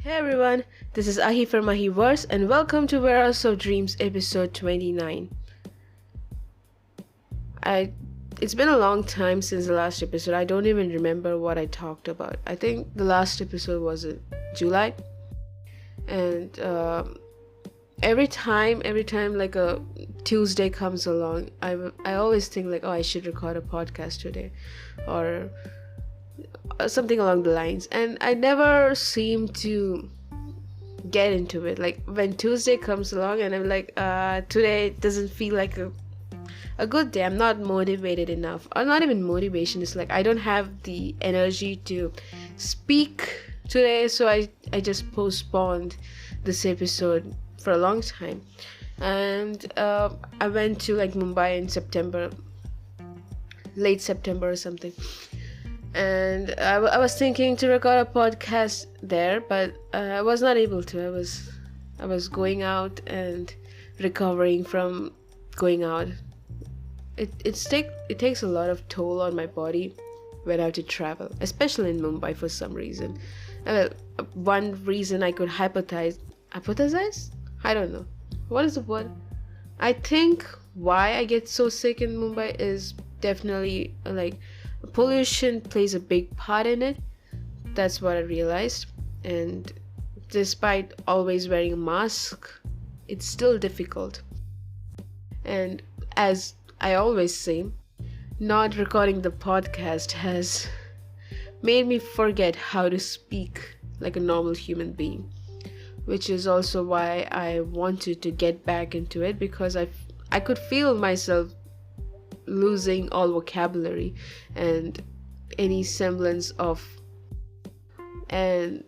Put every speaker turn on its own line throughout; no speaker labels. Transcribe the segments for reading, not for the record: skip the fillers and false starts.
Hey everyone, this is Ahi from Ahiverse and welcome to Warehouse of Dreams episode 29. It's been a long time since the last episode. I don't even remember what I talked about. I think the last episode was in July. And every time like a Tuesday comes along, I always think like, I should record a podcast today or something along the lines, and I never seem to get into it. Like when Tuesday comes along and I'm like, today doesn't feel like a good day. I'm not motivated enough, or not even motivation. It's like I don't have the energy to speak today, so I just postponed this episode for a long time. And I went to like Mumbai in September, late September or something. And I was thinking to record a podcast there, but I was not able to. I was going out and recovering from going out. It takes a lot of toll on my body when I have to travel, especially in Mumbai for some reason. One reason I could hypothesize? I don't know. What is the word? I think why I get so sick in Mumbai is definitely like pollution plays a big part in it. That's what I realized. And despite always wearing a mask, it's still difficult. And as I always say, not recording the podcast has made me forget how to speak like a normal human being, which is also why I wanted to get back into it, because I could feel myself losing all vocabulary and any semblance of a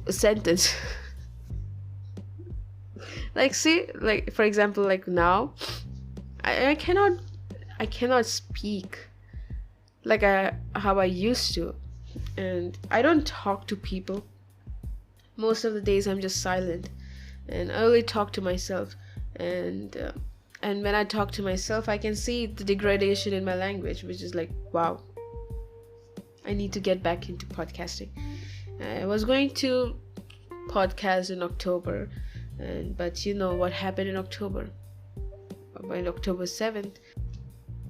sentence. Like, see, like for example, like now I cannot speak like how I used to, and I don't talk to people. Most of the days I'm just silent, and I only talk to myself. And when I talk to myself, I can see the degradation in my language, which is like, wow, I need to get back into podcasting. I was going to podcast in October, but you know what happened in October? On October 7th.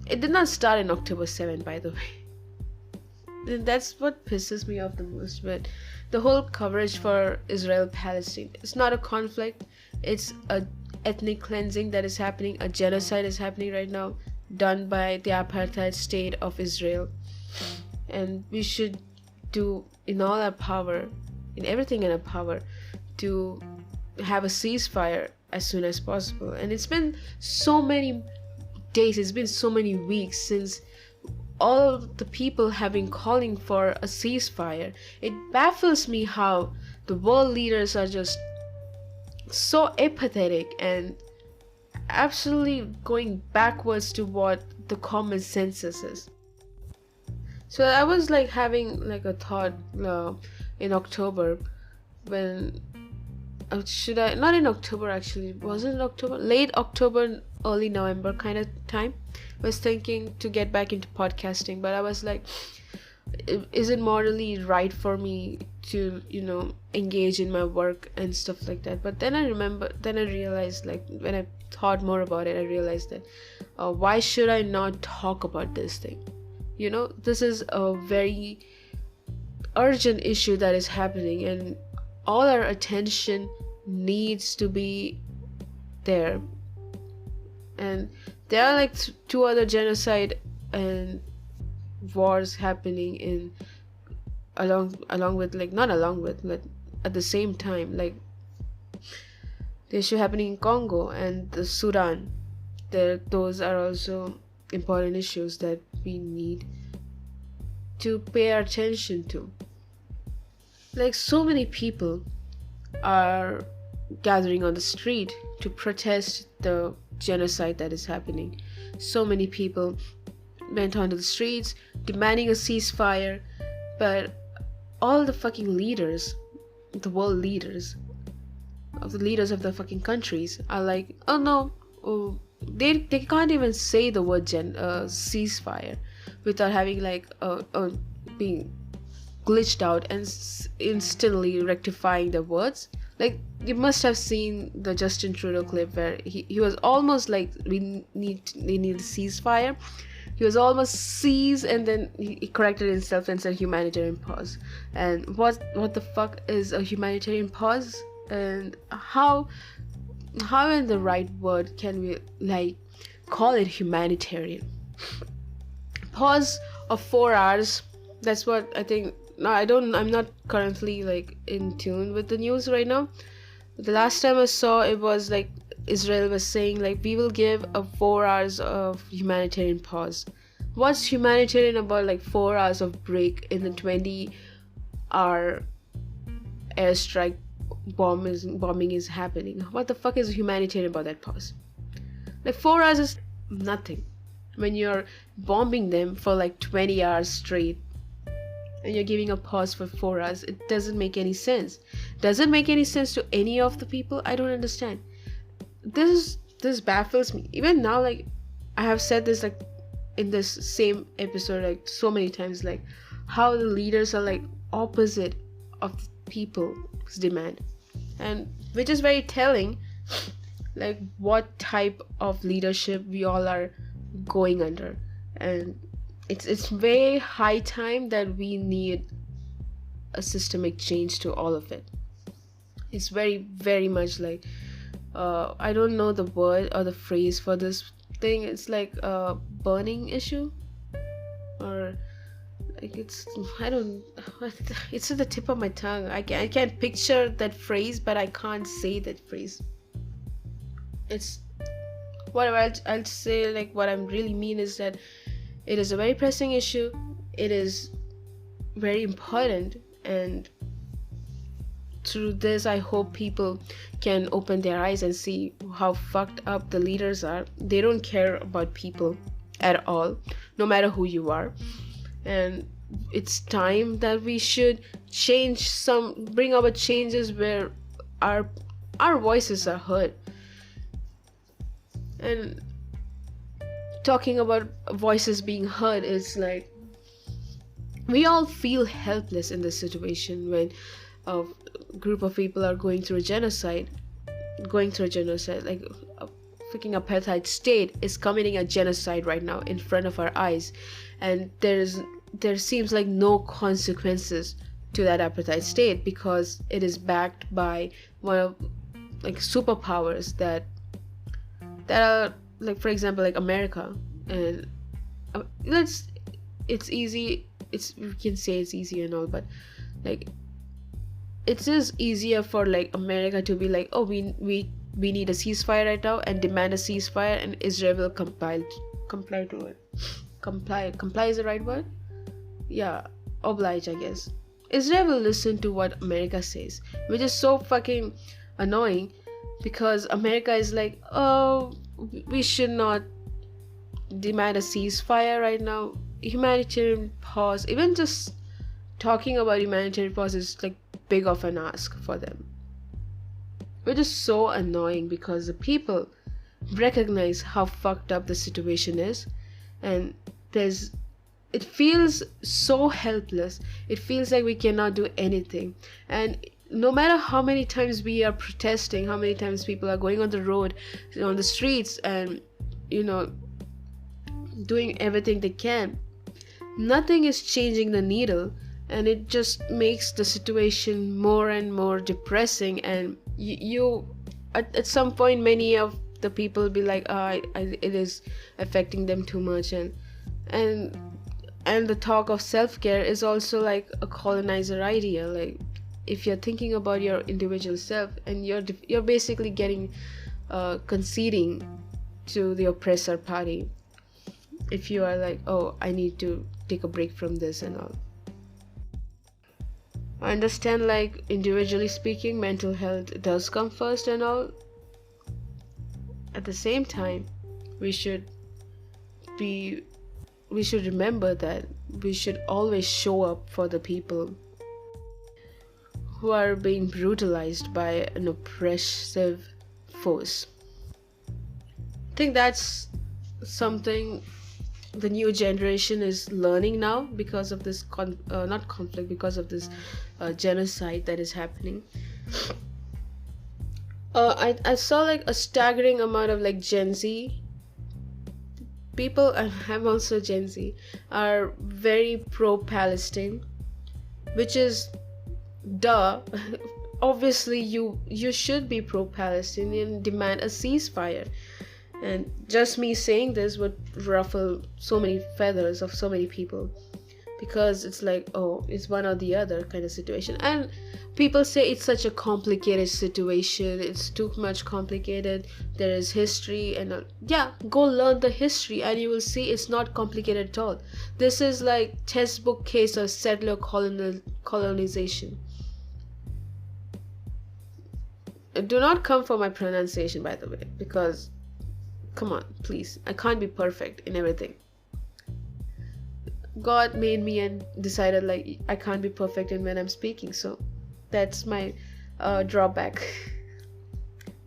It did not start in October 7th, by the way. That's what pisses me off the most. But the whole coverage for Israel-Palestine, it's not a conflict. It's a ethnic cleansing that is happening. A genocide is happening right now, done by the apartheid state of Israel. And we should do in all our power, in everything in our power, to have a ceasefire as soon as possible. And it's been so many days, it's been so many weeks since all the people have been calling for a ceasefire. It baffles me how the world leaders are just so apathetic and absolutely going backwards to what the common census is. So I was like having like a thought in October, when should I, not in October actually, was it in October, late October, early November kind of time, I was thinking to get back into podcasting. But I was like, is it morally right for me to engage in my work and stuff like that? But then I realized, like when I thought more about it, I realized that why should I not talk about this thing? This is a very urgent issue that is happening, and all our attention needs to be there. And there are like two other genocide and wars happening in along with, like not along with, but at the same time, like the issue happening in Congo and the Sudan. Those are also important issues that we need to pay our attention to. Like so many people are gathering on the street to protest the genocide that is happening. So many people went onto the streets demanding a ceasefire, but all the fucking leaders, the world leaders, of the leaders of the fucking countries are like, oh no, they can't even say the word ceasefire without having like being glitched out and instantly rectifying the words. Like, you must have seen the Justin Trudeau clip where he was almost like, we need a ceasefire. He was almost seized, and then he corrected himself and said humanitarian pause. And what the fuck is a humanitarian pause? And how in the right word can we like call it humanitarian? Pause of 4 hours. That's what I think. No, I'm not currently like in tune with the news right now. The last time I saw it was like Israel was saying like, we will give a 4 hours of humanitarian pause. What's humanitarian about like 4 hours of break in the 20-hour airstrike bombing is happening? What the fuck is humanitarian about that pause? Like 4 hours is nothing when you're bombing them for like 20 hours straight and you're giving a pause for 4 hours. It doesn't make any sense. Does it make any sense to any of the people? I don't understand. This baffles me. Even now, like, I have said this like in this same episode like so many times, like how the leaders are like opposite of the people's demand, and which is very telling like what type of leadership we all are going under. And it's very high time that we need a systemic change to all of it. It's very, very much like I don't know the word or the phrase for this thing. It's like a burning issue, or like it's at the tip of my tongue. I can't picture that phrase, but I can't say that phrase. It's whatever. I'll say like what I really mean is that it is a very pressing issue. It is very important, and through this I hope people can open their eyes and see how fucked up the leaders are. They don't care about people at all, no matter who you are. And it's time that we should bring about changes where our voices are heard. And talking about voices being heard is like, we all feel helpless in this situation when a group of people are going through a genocide. Like a freaking apartheid state is committing a genocide right now in front of our eyes, and there seems like no consequences to that apartheid state because it is backed by one of like superpowers that are like, for example, like America. And it's easy, we can say it's easy and all, but like it is easier for like America to be like, oh, we need a ceasefire right now and demand a ceasefire, and Israel will comply to it. Comply is the right word? Yeah, oblige, I guess. Israel will listen to what America says, which is so fucking annoying, because America is like, oh, we should not demand a ceasefire right now. Humanitarian pause, even just talking about humanitarian pause is like big of an ask for them, which is so annoying because the people recognize how fucked up the situation is, and it feels so helpless. It feels like we cannot do anything. And no matter how many times we are protesting, how many times people are going on the road, on the streets, and doing everything they can, nothing is changing the needle, and it just makes the situation more and more depressing. And you at some point, many of the people will be like, it is affecting them too much. And the talk of self-care is also like a colonizer idea. Like, if you're thinking about your individual self, and you're basically getting conceding to the oppressor party if you are like, oh, I need to take a break from this and all. I understand, like, individually speaking, mental health does come first and all. At the same time, we should remember that we should always show up for the people who are being brutalized by an oppressive force. I think that's something the new generation is learning now because of this not conflict, because of this genocide that is happening. I saw like a staggering amount of like Gen Z people, and I'm also Gen Z, are very pro-Palestine, which is duh. Obviously, you should be pro-Palestinian, demand a ceasefire. And just me saying this would ruffle so many feathers of so many people, because it's like, oh, it's one or the other kind of situation. And people say it's such a complicated situation, it's too much complicated, there is history, and yeah, go learn the history and you will see it's not complicated at all. This is like textbook case of settler colonization. Do not come for my pronunciation, by the way, because come on, please, I can't be perfect in everything. God made me and decided like I can't be perfect in when I'm speaking, so that's my drawback.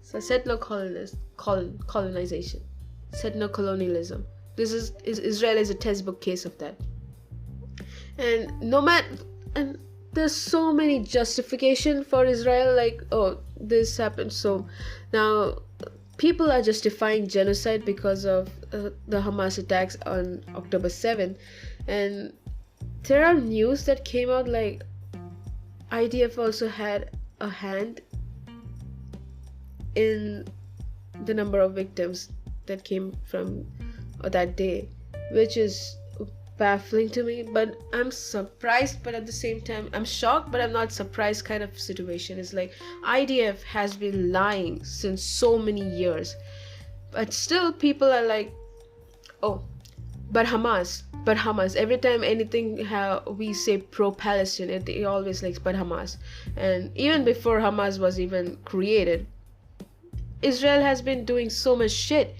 So settler colonization, settler colonialism. Israel is a textbook case of that. And and there's so many justification for Israel, like, oh, this happened, so now people are justifying genocide because of the Hamas attacks on October 7th. And there are news that came out like IDF also had a hand in the number of victims that came from that day, which is baffling to me. But I'm surprised, but at the same time I'm shocked, but I'm not surprised kind of situation. It's like IDF has been lying since so many years, but still people are like, oh, but Hamas. Every time anything we say pro-Palestine, it always like, but Hamas. And even before Hamas was even created, Israel has been doing so much shit.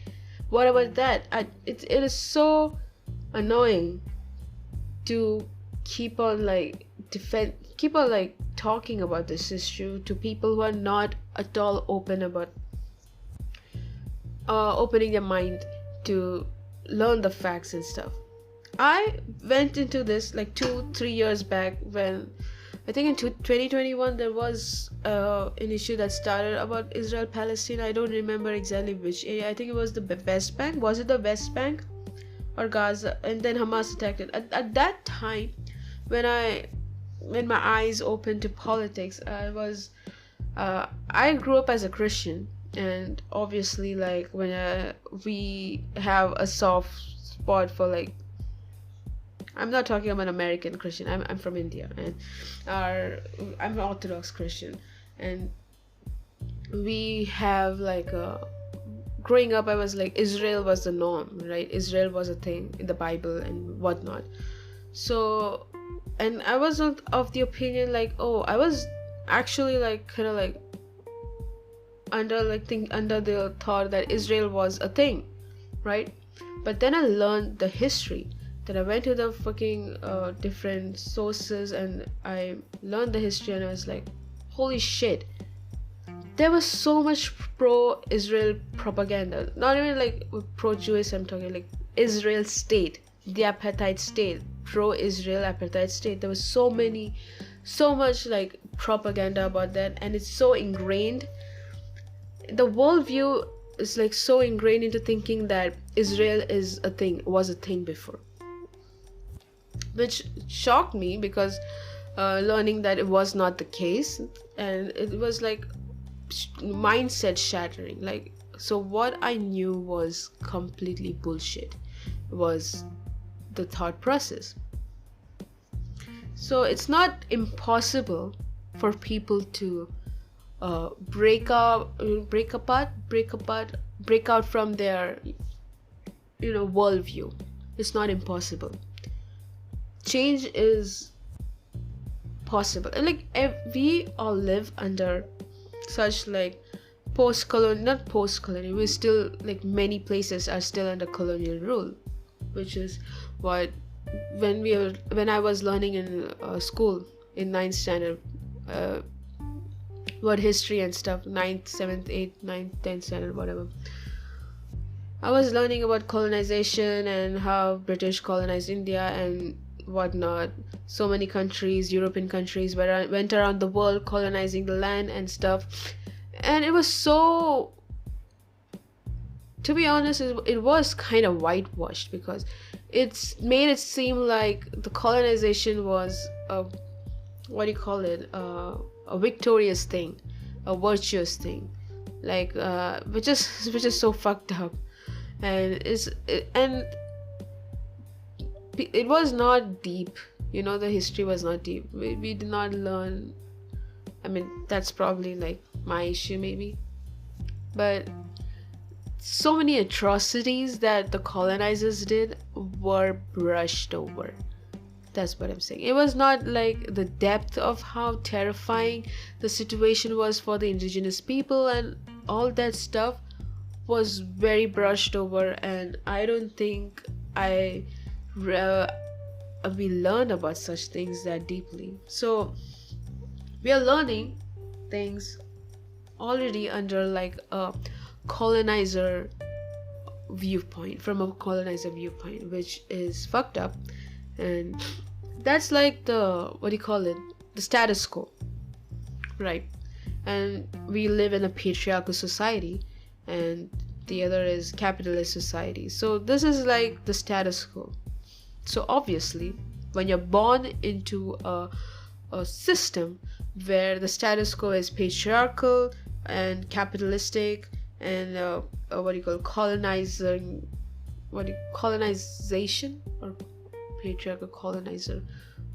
What about that? It is so annoying to keep on like talking about this issue to people who are not at all open about opening their mind to learn the facts and stuff. I went into this like 2-3 years back, when I think in 2021 there was an issue that started about Israel Palestine. I don't remember exactly which area. I think it was the West Bank. Was it the West Bank or Gaza? And then Hamas attacked it. At that time, when my eyes opened to politics, I grew up as a Christian, and obviously like when we have a soft spot for like, I'm not talking about American Christian. I'm from India, and I'm an Orthodox Christian, and we have like growing up, I was like, Israel was the norm, right? Israel was a thing in the Bible and whatnot. So, and I was of the opinion like, oh, I was actually like kind of like under the thought that Israel was a thing, right? But then I learned the history. Then I went to the fucking different sources and I learned the history, and I was like, holy shit, there was so much pro-Israel propaganda. Not even like pro-Jewish, I'm talking like Israel state, the apartheid state, pro-Israel apartheid state. There was so much like propaganda about that, and it's so ingrained. The worldview is like so ingrained into thinking that Israel was a thing before, which shocked me, because learning that it was not the case, and it was like mindset shattering. Like, so what I knew was completely bullshit was the thought process. So it's not impossible for people to break out from their worldview. It's not impossible. Change is possible. And like we all live under such like not post-colonial, we still like many places are still under colonial rule, which is what when I was learning in school in 9th standard, what history and stuff, 9th, 7th, 8th, 9th, 10th standard, whatever, I was learning about colonization and how British colonized India and whatnot. So many countries, European countries, went around the world colonizing the land and stuff. And it was so, to be honest, it was kind of whitewashed, because it's made it seem like the colonization was a, what do you call it, a victorious thing, a virtuous thing, like which is so fucked up. And it was not deep, the history was not deep. We did not learn. I mean, that's probably like my issue maybe, but so many atrocities that the colonizers did were brushed over. That's what I'm saying. It was not like the depth of how terrifying the situation was for the indigenous people, and all that stuff was very brushed over. And I don't think we learned about such things that deeply. So we are learning things already under like a colonizer viewpoint, from a colonizer viewpoint, which is fucked up. And that's like the, what do you call it, the status quo, right? And we live in a patriarchal society, and the other is capitalist society. So this is like the status quo. So obviously when you're born into a system where the status quo is patriarchal and capitalistic, and colonization or patriarchal colonizer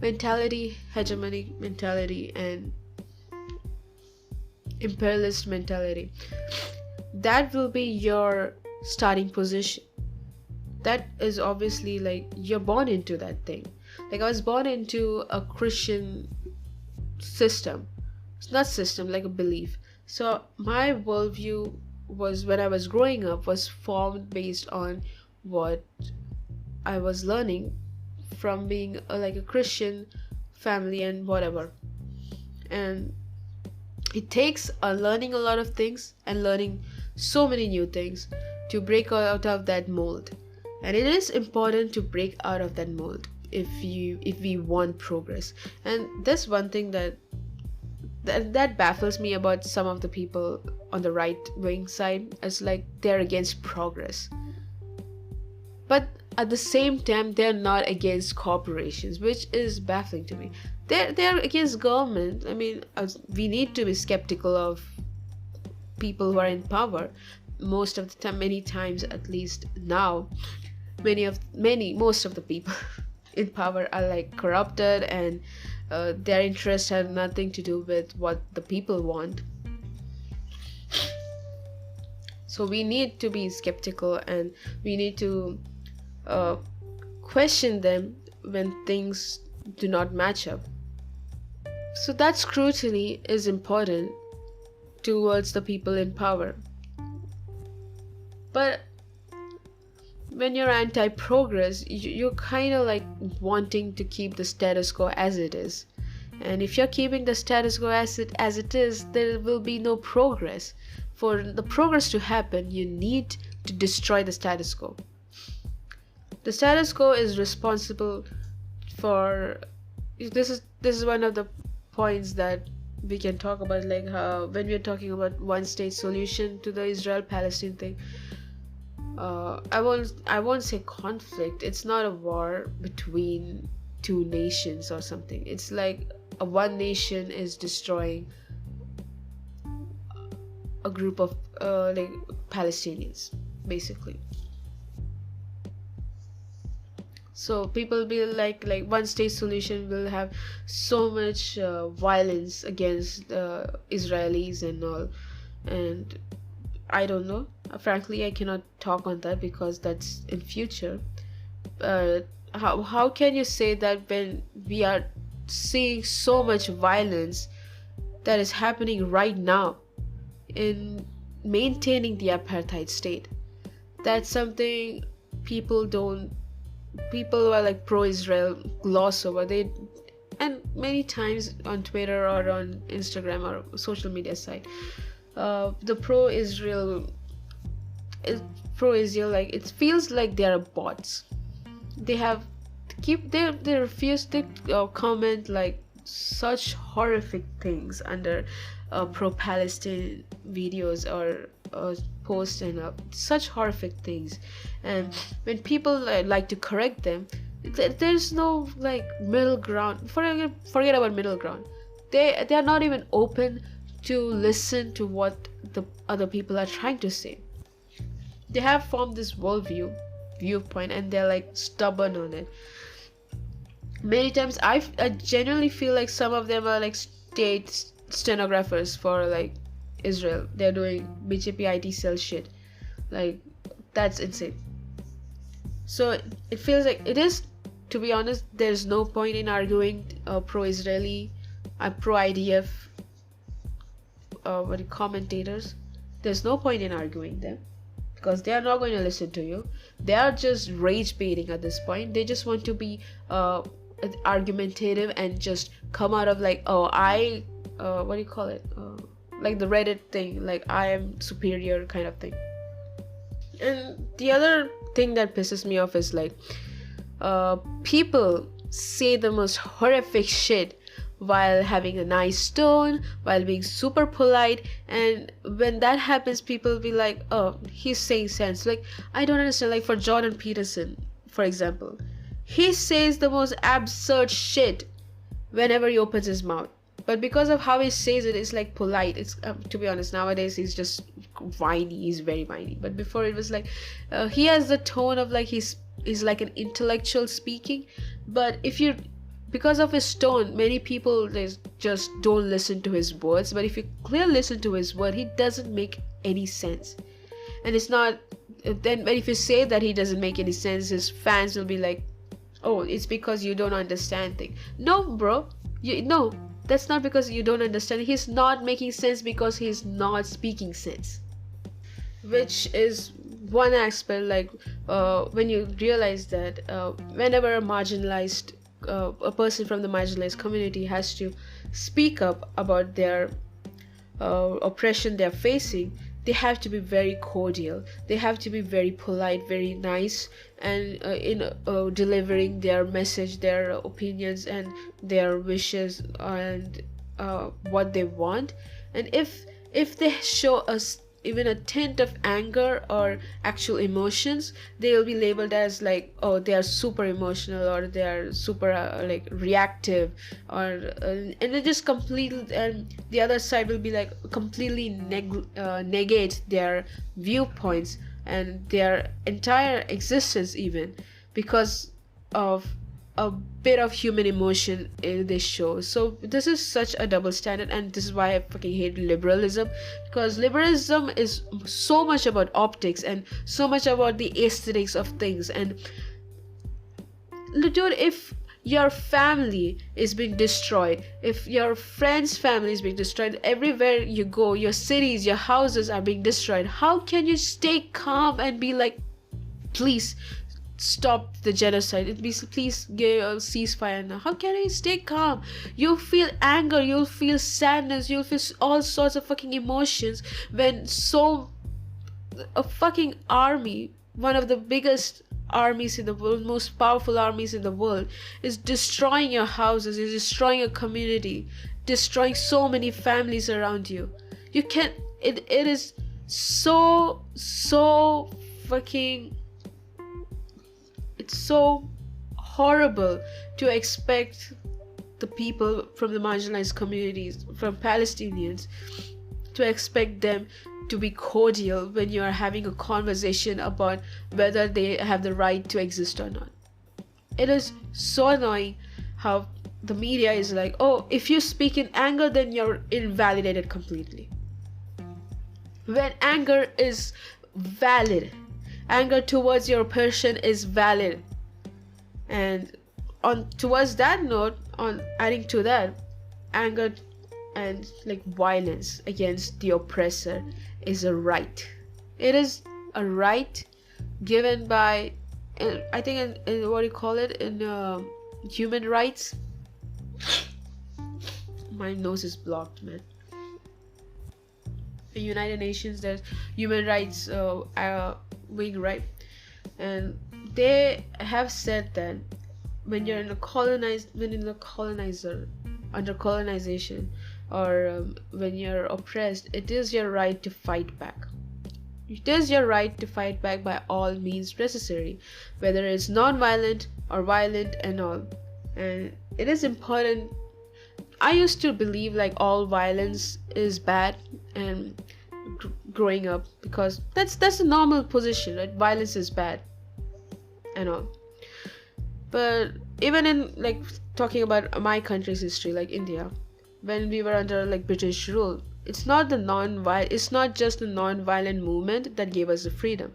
mentality, hegemonic mentality, and imperialist mentality, that will be your starting position. That is obviously like you're born into that thing. Like I was born into a Christian system. It's not system, like a belief. So my worldview was, when I was growing up, was formed based on what I was learning from being like a Christian family and whatever. And it takes learning a lot of things and learning so many new things to break out of that mold. And it is important to break out of that mold if we want progress. And that's one thing that baffles me about some of the people on the right wing side. It's like they're against progress, but at the same time they're not against corporations, which is baffling to me. They're against government. I mean, we need to be skeptical of people who are in power. Most of the time, many times at least now, most of the people in power are like corrupted, and their interests have nothing to do with what the people want. So we need to be skeptical, and we need to question them when things do not match up. So that scrutiny is important towards the people in power. But when you're anti-progress, you're kind of like wanting to keep the status quo as it is. And if you're keeping the status quo as it is, there will be no progress. For the progress to happen, you need to destroy the status quo. The status quo is responsible for, this is one of the points that we can talk about, like how when we're talking about one state solution to the Israel-Palestine thing, I won't say conflict. It's not a war between two nations or something. It's like one nation is destroying a group of like Palestinians, basically. So people be like one state solution will have so much violence against Israelis and all, and I don't know. Frankly, I cannot talk on that because that's in future. How can you say that when we are seeing so much violence that is happening right now in maintaining the apartheid state? That's something people who are like pro-Israel gloss over. And many times on Twitter or on Instagram or social media site, the pro-Israel pro-Israel, like it feels like they are bots. They have they refuse to comment like such horrific things under pro-Palestine videos or posts, and such horrific things. And when people like to correct them, there's no like middle ground. Forget about middle ground. They are not even open to listen to what the other people are trying to say. They have formed this viewpoint, and they're like stubborn on it. Many times I genuinely feel like some of them are like state stenographers for like Israel. They're doing BJP IT cell shit. Like, that's insane. So it feels like it is, to be honest, there's no point in arguing pro-Israeli, pro-IDF commentators. There's no point in arguing them, because they are not going to listen to you. They are just rage baiting at this point. They just want to be argumentative and just come out of like, oh, I what do you call it, like the Reddit thing, like I am superior kind of thing. And the other thing that pisses me off is like people say the most horrific shit while having a nice tone, while being super polite, and when that happens, people will be like, oh, he's saying sense. Like, I don't understand. Like, for Jordan Peterson, for example, he says the most absurd shit whenever he opens his mouth, but because of how he says it, it's like polite. It's to be honest, nowadays he's just whiny. He's very whiny, but before it was like he has the tone of like he's like an intellectual speaking. But if you, because of his tone, many people, they just don't listen to his words. But if you clearly listen to his word, he doesn't make any sense. And it's not, then if you say that he doesn't make any sense, his fans will be like, oh, it's because you don't understand things. No, bro, no, that's not because you don't understand. He's not making sense because he's not speaking sense, which is one aspect. Like when you realize that whenever a marginalized a person from the marginalized community has to speak up about their oppression they're facing, they have to be very cordial. They have to be very polite, very nice, and in delivering their message, their opinions, and their wishes, and what they want. And if they show us even a tint of anger or actual emotions, they will be labeled as like, oh, they are super emotional, or they are super like reactive, or and they just completely, and the other side will be like completely negate their viewpoints and their entire existence, even because of a bit of human emotion in this show. So this is such a double standard, and this is why I fucking hate liberalism, because liberalism is so much about optics and so much about the aesthetics of things. And dude, if your family is being destroyed, if your friend's family is being destroyed, everywhere you go, your cities, your houses are being destroyed, how can you stay calm and be like, please stop the genocide, please give a ceasefire now? How can I stay calm? You'll feel anger, you'll feel sadness, you'll feel all sorts of fucking emotions when a fucking army, one of the biggest armies in the world, most powerful armies in the world, is destroying your houses, is destroying your community, destroying so many families around you. You can't, it is so fucking, it's so horrible to expect the people from the marginalized communities, from Palestinians, to expect them to be cordial when you are having a conversation about whether they have the right to exist or not. It is so annoying how the media is like, oh, if you speak in anger, then you're invalidated completely. When anger is valid, anger towards your oppression is valid. And towards that note, on adding to that, anger and like violence against the oppressor is a right. It is a right given by, I think in what do you call it, in human rights. My nose is blocked, man. The United Nations, there's human rights wing, right? And they have said that when you're in a colonizer, under colonization, or when you're oppressed, it is your right to fight back. It is your right to fight back by all means necessary, whether it's non-violent or violent and all. And it is important. I used to believe like all violence is bad, and growing up, because that's a normal position, right? Violence is bad and all. But even in, like, talking about my country's history, like India, when we were under like British rule, it's not just the non-violent movement that gave us the freedom.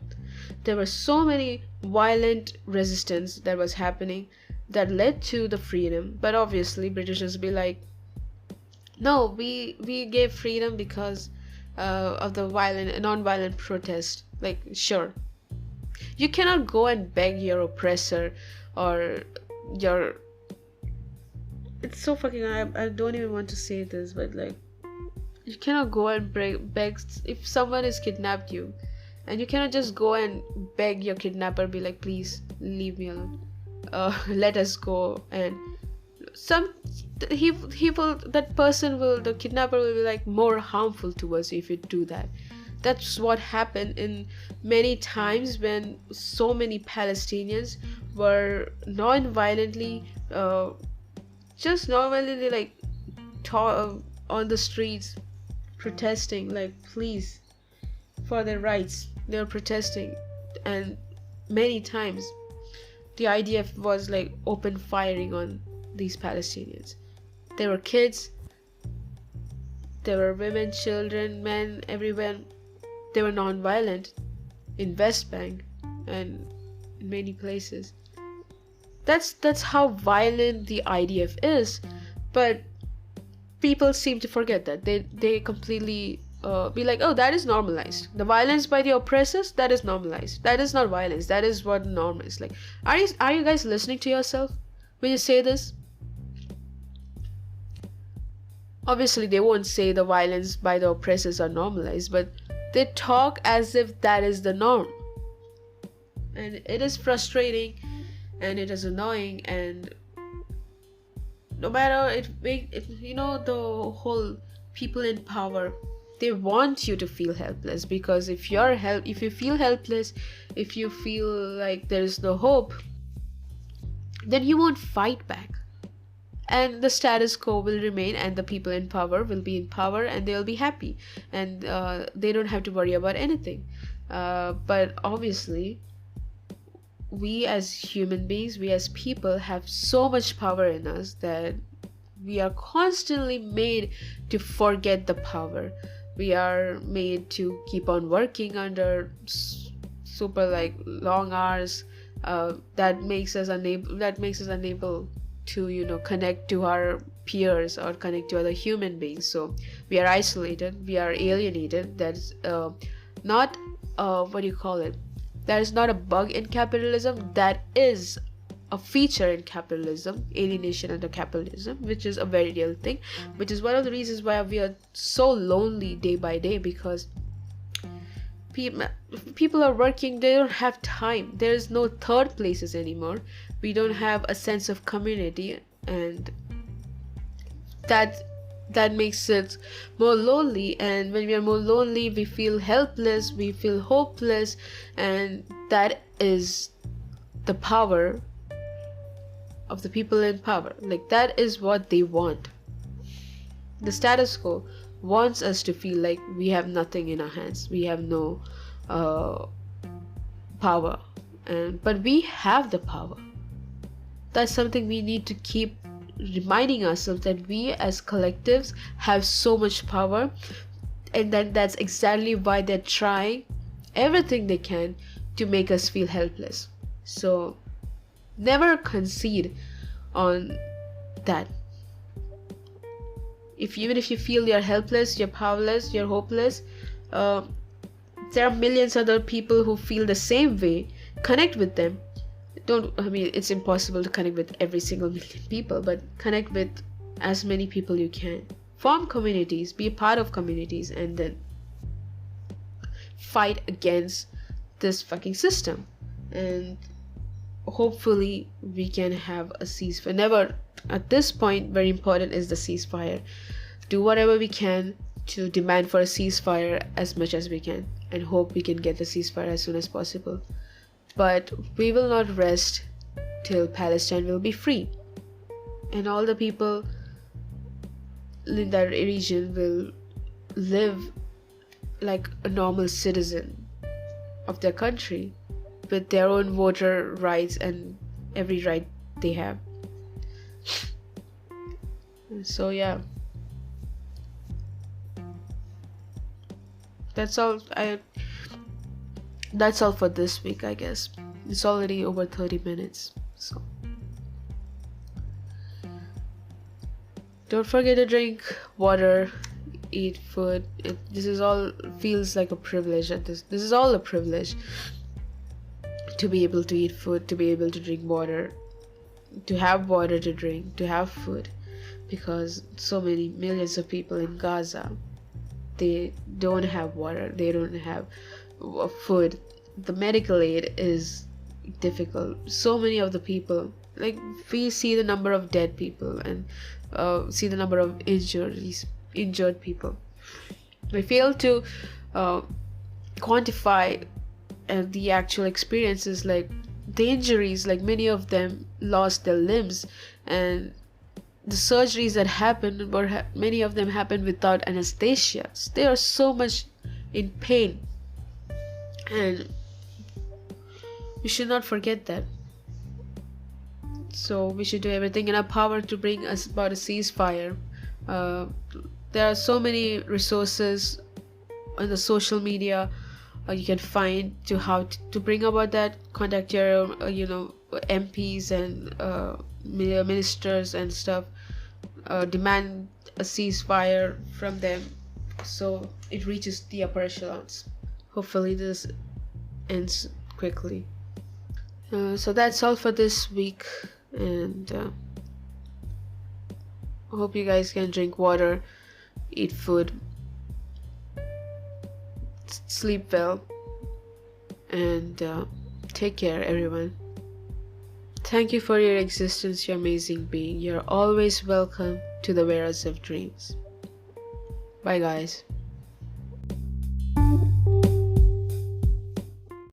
There were so many violent resistance that was happening that led to the freedom. But obviously Britishers be like, no, we gave freedom because of the non-violent protest. Like, sure, you cannot go and beg your oppressor or your, it's so fucking, I don't even want to say this, but like, you cannot go and beg if someone has kidnapped you, and you cannot just go and beg your kidnapper, be like, please leave me alone, let us go. And the kidnapper will be like more harmful to us if you do that. That's what happened in many times when so many Palestinians were non-violently like on the streets protesting, like, please, for their rights. They were protesting, and many times the IDF was like open firing on these Palestinians. There were kids, there were women, children, men, everyone. They were non-violent in West Bank and in many places. That's how violent the IDF is. But people seem to forget that. They completely be like, oh, that is normalized. The violence by the oppressors, that is normalized. That is not violence. That is what norm is. Like, are you guys listening to yourself when you say this? Obviously, they won't say the violence by the oppressors are normalized, but they talk as if that is the norm. And it is frustrating, and it is annoying, and no matter the whole people in power, they want you to feel helpless, because if you feel helpless, if you feel like there is no hope, then you won't fight back, and the status quo will remain, and the people in power will be in power, and they'll be happy, and they don't have to worry about anything. But obviously, we as human beings, we as people, have so much power in us that we are constantly made to forget the power. We are made to keep on working under super like long hours. That makes us unable to connect to our peers or connect to other human beings. So we are isolated, we are alienated. That's not what do you call it? That is not a bug in capitalism. That is a feature in capitalism, alienation under capitalism, which is a very real thing, which is one of the reasons why we are so lonely day by day, because people are working, they don't have time, there is no third places anymore, we don't have a sense of community, and that makes it more lonely. And when we are more lonely, we feel helpless, we feel hopeless, and that is the power of the people in power. Like, that is what they want. The status quo wants us to feel like we have nothing in our hands, we have no power, but we have the power. That's something we need to keep reminding ourselves, that we as collectives have so much power, and that's exactly why they're trying everything they can to make us feel helpless. So never concede on that. Even if you feel you're helpless, you're powerless, you're hopeless, there are millions other people who feel the same way. Connect with them. It's impossible to connect with every single million people, but connect with as many people you can. Form communities, be a part of communities, and then fight against this fucking system. And hopefully we can have a ceasefire. Never, at this point, very important is the ceasefire. Do whatever we can to demand for a ceasefire as much as we can, and hope we can get the ceasefire as soon as possible. But we will not rest till Palestine will be free, and all the people in that region will live like a normal citizen of their country, with their own voter rights and every right they have. So yeah, that's all for this week, I guess. It's already over 30 minutes, so don't forget to drink water, eat food. This is all feels like a privilege. This is all a privilege, to be able to eat food, to be able to drink water, to have water to drink, to have food, because so many millions of people in Gaza, they don't have water, they don't have food. The medical aid is difficult. So many of the people, like, we see the number of dead people and see the number of injured people. We fail to quantify the actual experiences, like the injuries. Like, many of them lost their limbs, and the surgeries that happened many of them happened without anesthesia. They are so much in pain, and we should not forget that. So we should do everything in our power to bring us about a ceasefire. There are so many resources on the social media you can find to how to bring about that. Contact your MPs and ministers and stuff. Demand a ceasefire from them so it reaches the upper echelons. Hopefully this ends quickly. So that's all for this week, and I hope you guys can drink water, eat food, sleep well, and take care, everyone. Thank you for your existence, you amazing being. You're always welcome to the Wearers of Dreams. Bye, guys.